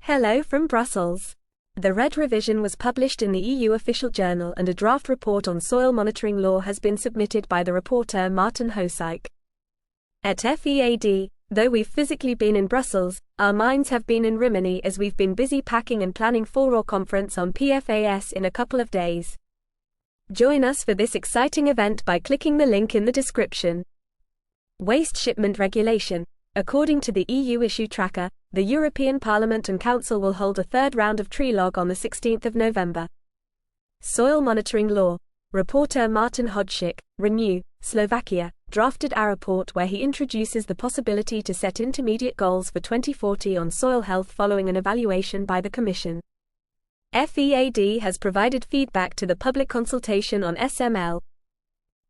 Hello from Brussels. The RED revision was published in the EU official journal and a draft report on soil monitoring law has been submitted by the rapporteur Martin Hoosyk. At FEAD, though we've physically been in Brussels, our minds have been in Rimini as we've been busy packing and planning for our conference on PFAS in a couple of days. Join us for this exciting event by clicking the link in the description. Waste shipment regulation. According to the EU issue tracker, the European Parliament and Council will hold a third round of trilogue on the 16th of November. Soil monitoring law. Rapporteur Martin Hoosyk, Renew, Slovakia, drafted a report where he introduces the possibility to set intermediate goals for 2040 on soil health following an evaluation by the Commission. FEAD has provided feedback to the public consultation on SML.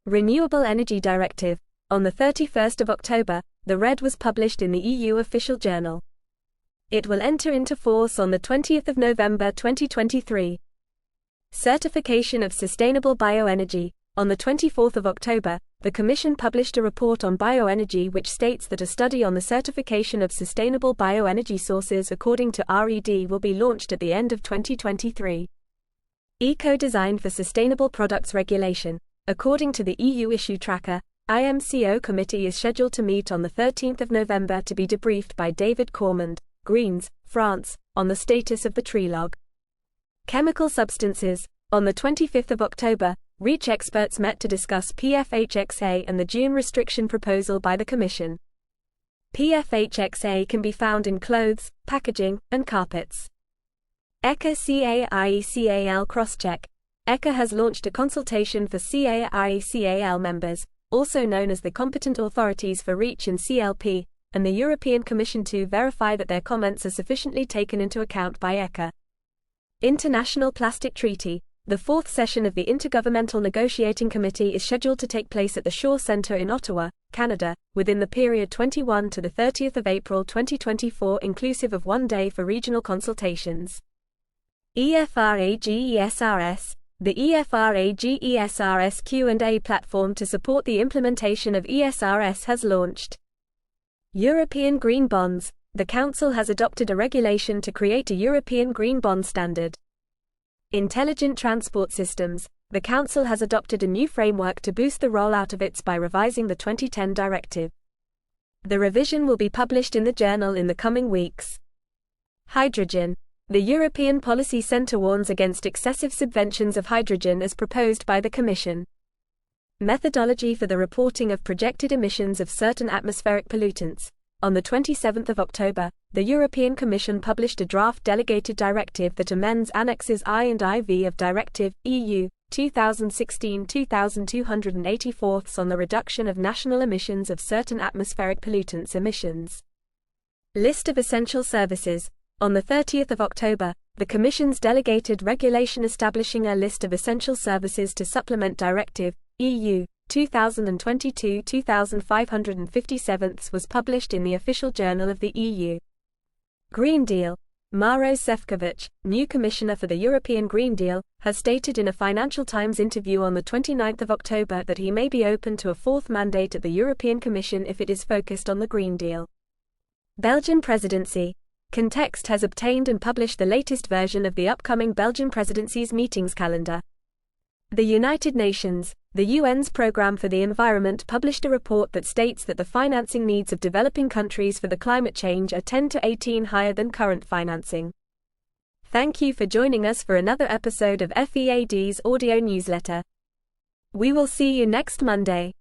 Renewable Energy Directive. On the 31st of October, the RED was published in the EU official journal. It will enter into force on the 20th of November 2023. Certification of sustainable bioenergy. On the 24th of October, the Commission published a report on bioenergy which states that a study on the certification of sustainable bioenergy sources according to RED will be launched at the end of 2023. Eco-design for sustainable products regulation. According to the EU issue tracker, IMCO committee is scheduled to meet on the 13th of November to be debriefed by David Cormand, Greens, France, on the status of the trilogue. Chemical substances. On the 25th of October, REACH experts met to discuss PFHXA and the June restriction proposal by the Commission. PFHXA can be found in clothes, packaging, and carpets. ECHA CAIECAL crosscheck. ECHA has launched a consultation for CAIECAL members, also known as the competent authorities for REACH and CLP, and the European Commission to verify that their comments are sufficiently taken into account by ECHA. International Plastic Treaty. The fourth session of the Intergovernmental Negotiating Committee is scheduled to take place at the Shaw Centre in Ottawa, Canada, within the period 21 to the 30th of April 2024 inclusive of 1 day for regional consultations. EFRAGESRS. The EFRAGESRS Q&A platform to support the implementation of ESRS has launched. European Green Bonds. The Council has adopted a regulation to create a European Green Bond standard. Intelligent Transport Systems. The Council has adopted a new framework to boost the rollout of its by revising the 2010 directive. The revision will be published in the journal in the coming weeks. Hydrogen. The European Policy Centre warns against excessive subventions of hydrogen as proposed by the Commission. Methodology for the reporting of projected emissions of certain atmospheric pollutants. On the 27th of October, the European Commission published a draft delegated directive that amends Annexes I and IV of Directive (EU) 2016/2284 on the reduction of national emissions of certain atmospheric pollutants emissions. List of essential services. On the 30th of October, the Commission's delegated regulation establishing a list of essential services to supplement Directive (EU) 2022/2557 was published in the official journal of the EU. Green Deal. Maros Šefčovič, new commissioner for the European Green Deal, has stated in a Financial Times interview on the 29th of October that he may be open to a fourth mandate at the European Commission if it is focused on the Green Deal. Belgian Presidency. Context has obtained and published the latest version of the upcoming Belgian presidency's meetings calendar. The United Nations, the UN's Programme for the Environment, published a report that states that the financing needs of developing countries for the climate change are 10 to 18 higher than current financing. Thank you for joining us for another episode of FEAD's audio newsletter. We will see you next Monday.